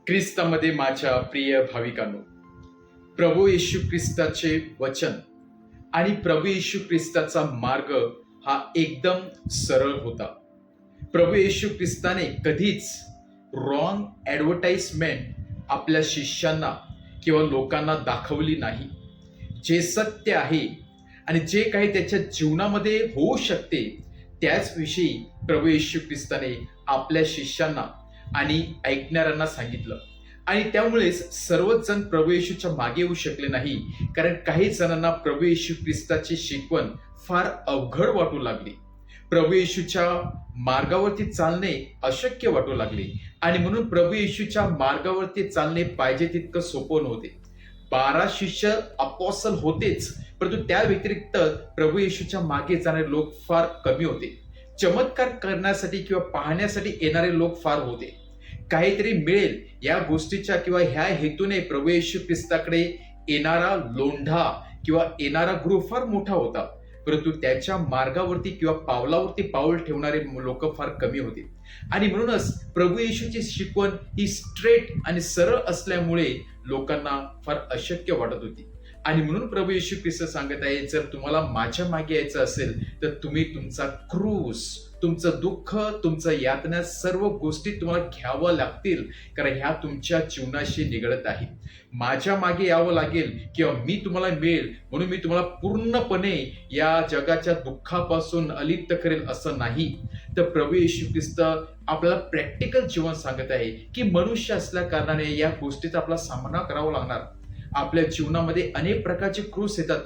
ख्रिस्तामध्ये माझ्या प्रिय भाविकांनो, प्रभू येशू ख्रिस्ताचे वचन आणि प्रभू येशू ख्रिस्ताचा मार्ग हा एकदम सरळ होता. प्रभू येशू ख्रिस्ताने कधीच रॉंग ॲडव्हर्टाइजमेंट आपल्या शिष्यांना किंवा लोकांना दाखवली नाही. जे सत्य आहे आणि जे काही त्याच्या जीवनामध्ये होऊ शकते त्याच विषयी प्रभू येशू ख्रिस्ताने आपल्या शिष्यांना आणि ऐकणाऱ्यांना सांगितलं. आणि त्यामुळेच सर्वच जण प्रभू येशूच्या मागे येऊ शकले नाही, कारण काही जणांना प्रभू येशू ख्रिस्ताची शिकवण फार अवघड वाटू लागली. प्रभू येशूच्या मार्गावरती चालणे अशक्य वाटू लागले आणि म्हणून प्रभू येशूच्या मार्गावरती चालणे पाहिजे तितकं सोपं नव्हते. 12 शिष्य अपॉसल होतेच, परंतु त्या व्यतिरिक्त प्रभू येशूच्या मागे जाणारे लोक फार कमी होते. चमत्कार करण्यासाठी किंवा पाहण्यासाठी येणारे लोक फार होते. काहीतरी मिळेल या गोष्टीच्या किंवा ह्या हेतूने प्रभू येशू ख्रिस्ताकडे येणारा लोंढा किंवा येणारा ग्रुप फार मोठा होता, परंतु त्याच्या मार्गावरती किंवा पावलावरती पाऊल ठेवणारे लोक फार कमी होते. आणि म्हणूनच प्रभू येशूची शिकवण ही स्ट्रेट आणि सरळ असल्यामुळे लोकांना फार अशक्य वाटत होती. आणि म्हणून प्रभू येशू ख्रिस्त सांगत आहे, जर तुम्हाला माझ्या मागे यायचं असेल तर तुम्ही तुमचा क्रूस, तुमचं दुःख, तुमचं यातना, सर्व गोष्टी तुम्हाला घ्यावं लागतील, कारण ह्या तुमच्या जीवनाशी निगडत आहे. माझ्या मागे यावं लागेल किंवा मी तुम्हाला मिळेल म्हणून मी तुम्हाला पूर्णपणे या जगाच्या दुःखापासून अलिप्त करेल असं नाही. तर प्रभू येशू ख्रिस्त आपल्याला प्रॅक्टिकल जीवन सांगत आहे की मनुष्य असल्या कारणाने या गोष्टीचा आपला सामना करावा लागणार. आपल्या जीवनामध्ये अनेक प्रकारचे क्रूस येतात,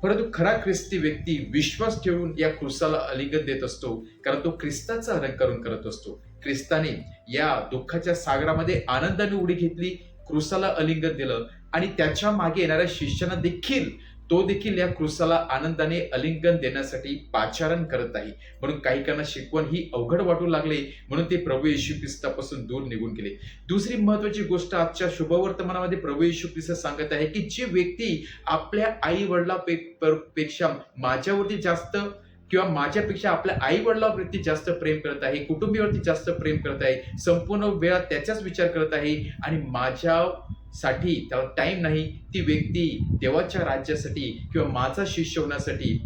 परंतु खरा ख्रिस्ती व्यक्ती विश्वास ठेवून या क्रूसाला आलिंगन देत असतो, कारण तो ख्रिस्ताचा अलंकरण करत असतो. ख्रिस्ताने या दुःखाच्या सागरामध्ये आनंदाने उडी घेतली, क्रूसाला आलिंगन दिलं आणि त्याच्या मागे येणाऱ्या शिष्यांना देखील तो देखील या क्रूसाला आनंदाने आलिंगन देण्यासाठी पाचारण करत आहे. म्हणून काही काहींना शिकवण ही अवघड वाटू लागले, म्हणून ते प्रभू येशू ख्रिस्तापासून दूर निघून गेले. दुसरी महत्वाची गोष्ट आजच्या शुभवर्तमानामध्ये प्रभू येशू ख्रिस्त सांगत आहे की जी व्यक्ती आपल्या आई वडिलांपेक्षा माझ्यावरती जास्त किंवा माझ्यापेक्षा आपल्या आई वडिलांवरती जास्त प्रेम करत आहे, कुटुंबियावरती जास्त प्रेम करत आहे, संपूर्ण वेळा त्याचाच विचार करत आहे आणि माझ्यासाठी त्याला टाइम नाही, ती व्यक्ती देवाच्या राज्यासाठी किंवा माझा शिष्य होण्यासाठी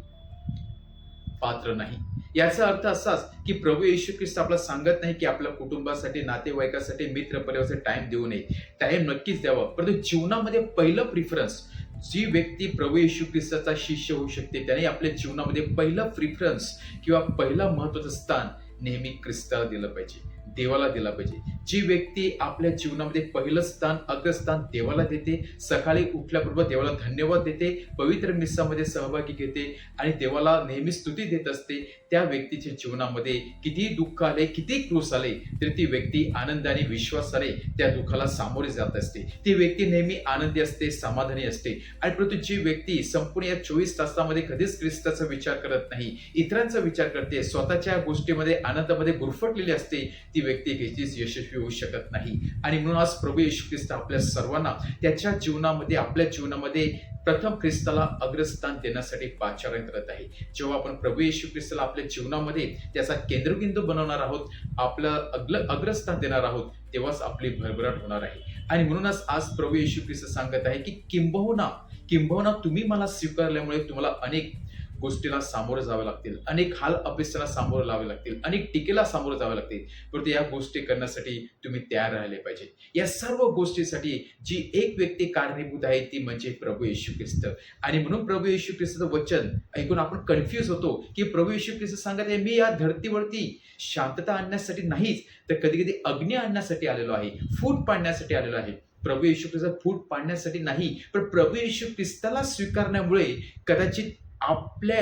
पात्र नाही. याचा अर्थ असाच की प्रभू येशू ख्रिस्त आपल्याला सांगत नाही की आपल्या कुटुंबासाठी, नातेवाईकासाठी, मित्र परिवारासाठी टाइम देऊ नये. टाइम नक्कीच द्यावा, परंतु जीवनामध्ये पहिलं प्रिफरन्स, जी व्यक्ती प्रभू येशू ख्रिस्ताचा शिष्य होऊ शकते त्याने आपल्या जीवनामध्ये पहिलं प्रिफरन्स किंवा पहिलं महत्वाचं स्थान नेहमी ख्रिस्ताला दिलं पाहिजे, देवाला दिला पाहिजे. जी व्यक्ती आपल्या जीवनामध्ये पहिलं स्थान, अग्रस्थान देवाला देते, सकाळी उठल्याबरोबर देवाला धन्यवाद देते, पवित्र मिस्सामध्ये सहभागी घेते आणि देवाला नेहमी स्तुती देत असते, त्या व्यक्तीच्या जीवनामध्ये कितीही दुःख आले, किती क्रूस आले तरी ती व्यक्ती आनंदाने, विश्वासाने त्या दुःखाला सामोरे जात असते. ती व्यक्ती नेहमी आनंदी असते, समाधानी असते. आणि परंतु जी व्यक्ती संपूर्ण या 24 तासामध्ये कधीच ख्रिस्ताचा विचार करत नाही, इतरांचा विचार करते, स्वतःच्या गोष्टीमध्ये आनंदामध्ये गुरफटलेली असते, ती व्यक्ती कधीच यशस्वी होऊ शकत नाही. आणि म्हणून आज प्रभू येशू ख्रिस्त आपल्या सर्वांना त्याच्या जीवनामध्ये, आपल्या जीवनामध्ये प्रथम ख्रिस्ताला अग्रस्थान देण्यासाठी पाचारण करत आहे. जेव्हा आपण प्रभू येशू ख्रिस्ताला आपल्या जीवनामध्ये त्याचा केंद्रबिंदू बनवणार आहोत, आपलं अग्रस्थान देणार आहोत, तेव्हाच आपली भरभराट होणार आहे. आणि म्हणूनच आज प्रभू येशू ख्रिस्त सांगत आहे की किंबहुना तुम्ही मला स्वीकारल्यामुळे तुम्हाला अनेक गोष्टीला सामोरं जावे लागतील, अनेक हाल अपेक्षांना सामोरं लावे लागतील, अनेक टीकेला सामोरं जावे लागतील, परंतु या गोष्टी करण्यासाठी तुम्ही तयार राहिले पाहिजे. या सर्व गोष्टीसाठी जी एक व्यक्ती कारणीभूत आहे ती म्हणजे प्रभू येशू ख्रिस्त. आणि म्हणून प्रभू येशू ख्रिस्ताचं वचन ऐकून आपण कन्फ्यूज होतो की प्रभू येशू ख्रिस्त सांगत आहे, मी या धरतीवरती शांतता आणण्यासाठी नाहीच, तर कधी कधी अग्नी आणण्यासाठी आलेलो आहे, फूट पाडण्यासाठी आलेलो आहे. प्रभू येशू ख्रिस्त फूट पाडण्यासाठी नाही, पण प्रभू येशू ख्रिस्ताला स्वीकारण्यामुळे कदाचित आपल्या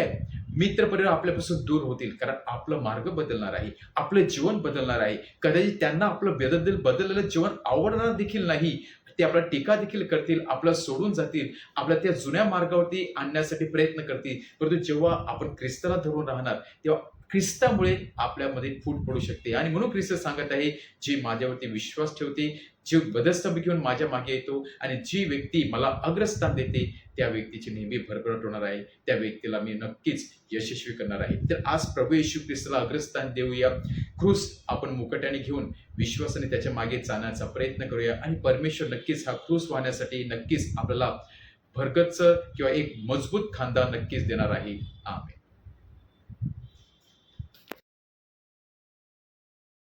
मित्र परिवार आपल्यापासून दूर होतील, कारण आपलं मार्ग बदलणार आहे, आपलं जीवन बदलणार आहे. कदाचित त्यांना आपलं बदललेलं जीवन आवडणार देखील नाही, ते आपला टीका देखील करतील, आपल्याला सोडून जातील, आपल्या त्या जुन्या मार्गावरती आणण्यासाठी प्रयत्न करतील. परंतु जेव्हा आपण ख्रिस्ताला धरून राहणार तेव्हा ख्रिस्तामुळे आपल्यामध्ये फूट पडू शकते. आणि म्हणून ख्रिस्त सांगत आहे, जे माझ्यावरती विश्वास ठेवते, जे बद्धस्तंभ घेऊन माझ्या मागे येतो आणि जी व्यक्ती मला अग्रस्थान देते, त्या व्यक्तीची नेहमी भरभराट होणार आहे. त्या व्यक्तीला मी नक्कीच यशस्वी करणार आहे. तर आज प्रभू येशू ख्रिस्ताला अग्रस्थान देऊया. क्रूस आपण मुकाट्याने घेऊन विश्वासाने त्याच्या मागे जाण्याचा प्रयत्न करूया आणि परमेश्वर नक्कीच हा क्रूस वाहण्यासाठी नक्कीच आपल्याला भरगच्च किंवा एक मजबूत खांदा नक्कीच देणार आहे. आमेन.